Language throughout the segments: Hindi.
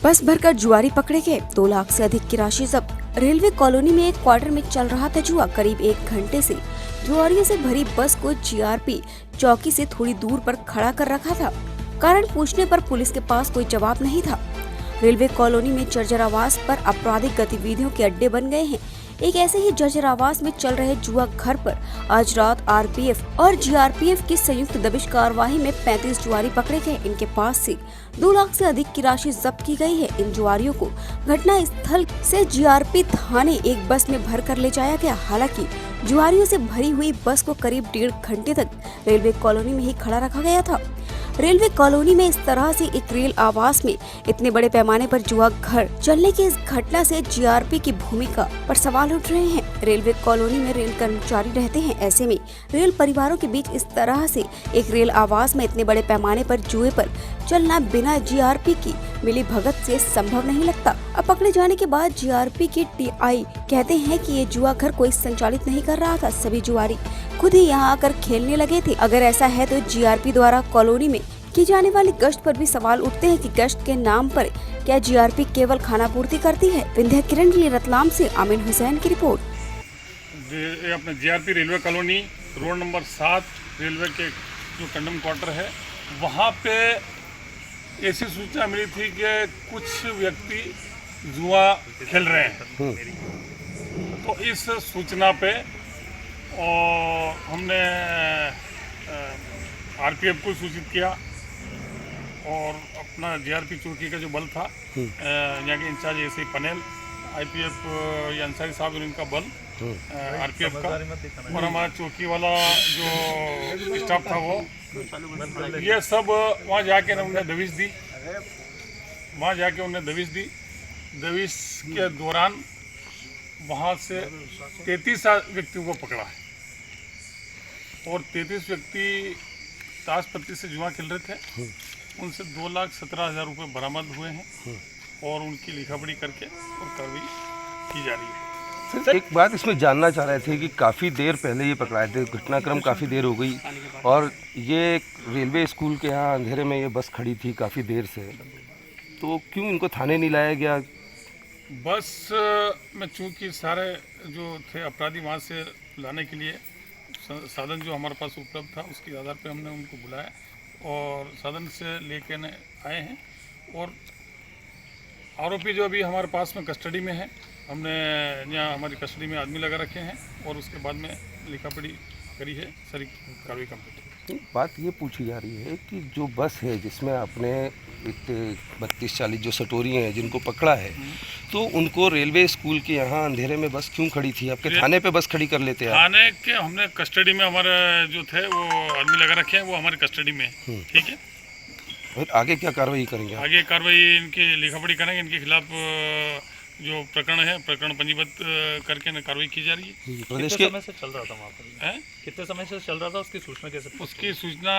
बस भरकर जुआरी पकड़े गए, 2 लाख से अधिक की राशि जब्त। रेलवे कॉलोनी में एक क्वार्टर में चल रहा था जुआ। करीब 1 घंटे से जुआरियों से भरी बस को जीआरपी चौकी से थोड़ी दूर पर खड़ा कर रखा था। कारण पूछने पर पुलिस के पास कोई जवाब नहीं था। रेलवे कॉलोनी में जर्जर आवास पर आपराधिक गतिविधियों के अड्डे बन गए हैं। एक ऐसे ही जर्जर आवास में चल रहे जुआ घर पर आज रात आरपीएफ और जीआरपीएफ की संयुक्त दबिश कार्रवाई में 35 जुआरी पकड़े गए। इनके पास से 2 लाख से अधिक की राशि जब्त की गई है। इन जुआरियों को घटना स्थल से जीआरपी थाने एक बस में भर कर ले जाया गया। हालांकि जुआरियों से भरी हुई बस को करीब 1.5 घंटे तक रेलवे कॉलोनी में ही खड़ा रखा गया था। रेलवे कॉलोनी में इस तरह से एक रेल आवास में इतने बड़े पैमाने पर जुआ घर चलने की इस घटना से जीआरपी की भूमिका पर सवाल उठ रहे हैं। रेलवे कॉलोनी में रेल कर्मचारी रहते हैं, ऐसे में रेल परिवारों के बीच इस तरह से एक रेल आवास में इतने बड़े पैमाने पर जुए पर चलना बिना जीआरपी की मिली भगत से संभव नहीं लगता। अब पकड़े जाने के बाद जीआरपी के टीआई कहते हैं कि ये जुआ घर कोई संचालित नहीं कर रहा था, सभी जुआरी खुद ही यहाँ आकर खेलने लगे थे। अगर ऐसा है तो जीआरपी द्वारा कॉलोनी में की जाने वाली गश्त पर भी सवाल उठते हैं कि गश्त के नाम पर क्या जीआरपी केवल खाना पूर्ति करती है। विंध्य किरण के लिए रतलाम से आमिन हुसैन की रिपोर्ट। अपने GRP railway colony road number 7 railway के जो कंडम क्वार्टर है, वहाँ पे ऐसी सूचना मिली थी कि कुछ व्यक्ति जुआ खेल रहे हैं। तो इस सूचना पे और हमने आरपीएफ को सूचित किया और अपना जीआरपी चौकी का जो बल था, यहाँ के इंचार्ज एसआई पनेल, आईपीएफ या अंसारी साहब और इनका बल आरपीएफ का, और हमारा चौकी वाला जो स्टाफ था वो, ये सब वहाँ जाके उन्हें दबिश दी। दबिश के दौरान वहाँ से 33 व्यक्तियों को पकड़ा है और 33 व्यक्ति ताश पत्ती से जुआ खेल रहे थे। उनसे 2,17,000 रुपये बरामद हुए हैं और उनकी लिखापढ़ी करके और कार्रवाई की जा रही है। सर, एक बात इसमें जानना चाह रहे थे कि काफ़ी देर पहले ये पकड़ाए थे, घटनाक्रम काफ़ी देर हो गई और ये रेलवे स्कूल के यहाँ अंधेरे में ये बस खड़ी थी काफ़ी देर से, तो क्यों इनको थाने नहीं लाया गया? बस में चूँकि सारे जो थे अपराधी वहाँ से लाने के लिए साधन जो हमारे पास उपलब्ध था, उसके आधार पे हमने उनको बुलाया और साधन से लेके आए हैं। और आरोपी जो अभी हमारे पास में कस्टडी में है, हमने यहाँ हमारी कस्टडी में आदमी लगा रखे हैं और उसके बाद में लिखापढ़ी करी है, सारी कार्रवाई कंप्लीट। बात ये पूछी जा रही है कि जो बस है जिसमें आपने एक 32-40 जो सटोरी हैं जिनको पकड़ा है, तो उनको रेलवे स्कूल के यहाँ अंधेरे में बस क्यों खड़ी थी? आपके थाने पे बस खड़ी कर लेते हैं। थाने के हमने कस्टडी में हमारे जो थे वो आदमी लगा रखे हैं, वो हमारे कस्टडी में है। ठीक है, और आगे क्या कार्रवाई करेंगे? आगे कार्रवाई इनकी लिखापढ़ी करेंगे। इनके खिलाफ जो प्रकरण है, प्रकरण पंजीबद्ध करके कार्रवाई की जा रही है। प्रदेश के समय से चल रहा था वहाँ पर? कितने समय से चल रहा था? उसकी सूचना कैसे? उसकी सूचना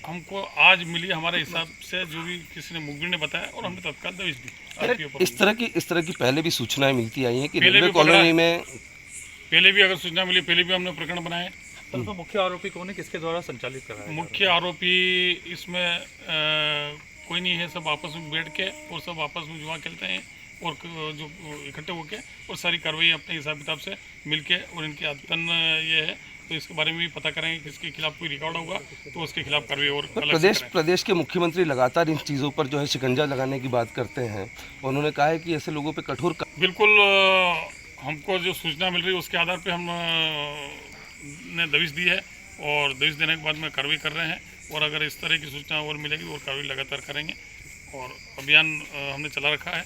हमको आज मिली हमारे हिसाब से, जो भी किसी ने मुखबिर ने बताया और हमने तत्काल दबिश दी। इस तरह की पहले भी सूचनाएं मिलती आई हैं कि रेलवे कॉलोनी में पहले भी अगर सूचना मिली, पहले भी हमने प्रकरण बनाए। तो मुख्य आरोपी कौन है, किसके द्वारा संचालित कर रहा है? मुख्य आरोपी इसमें कोई नहीं है, सब आपस में बैठ के और सब आपस में जुआ खेलते हैं और जो इकट्ठे होके और सारी कार्रवाई अपने हिसाब किताब से मिलके, और इनकी आदतन ये है तो इसके बारे में भी पता करेंगे। किसके खिलाफ कोई रिकॉर्ड होगा तो उसके खिलाफ कार्रवाई और प्रदेश के मुख्यमंत्री लगातार इन चीज़ों पर जो है शिकंजा लगाने की बात करते हैं। उन्होंने कहा है कि ऐसे लोगों पे कठोर बिल्कुल हमको जो सूचना मिल रही है उसके आधार पे हम ने दबिश दी है और दबिश देने के बाद में कार्रवाई कर रहे हैं। और अगर इस तरह की सूचना और मिलेगी और कार्रवाई लगातार करेंगे और अभियान हमने चला रखा है।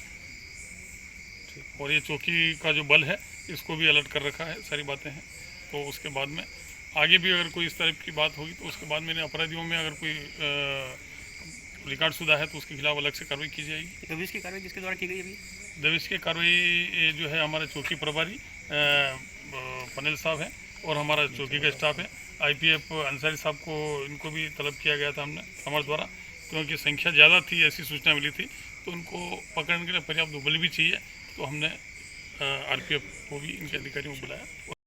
और ये चौकी का जो बल है इसको भी अलर्ट कर रखा है, सारी बातें हैं। तो उसके बाद में आगे भी अगर कोई इस तरह की बात होगी तो उसके बाद में अपराधियों में अगर कोई रिकॉर्ड शुदा है तो उसके खिलाफ अलग से कार्रवाई की जाएगी। दबिश की कार्रवाई किसके द्वारा की गई अभी? दबिश की कार्रवाई जो है हमारे चौकी प्रभारी पनेल साहब हैं और हमारा चौकी का स्टाफ है। आईपीएफ अंसारी साहब को इनको भी तलब किया गया था हमने हमारे द्वारा, क्योंकि संख्या ज़्यादा थी, ऐसी सूचना मिली थी तो उनको पकड़ने के लिए पर्याप्त बल भी चाहिए। तो हमने आरपीएफ को भी इनके अधिकारियों को बुलाया।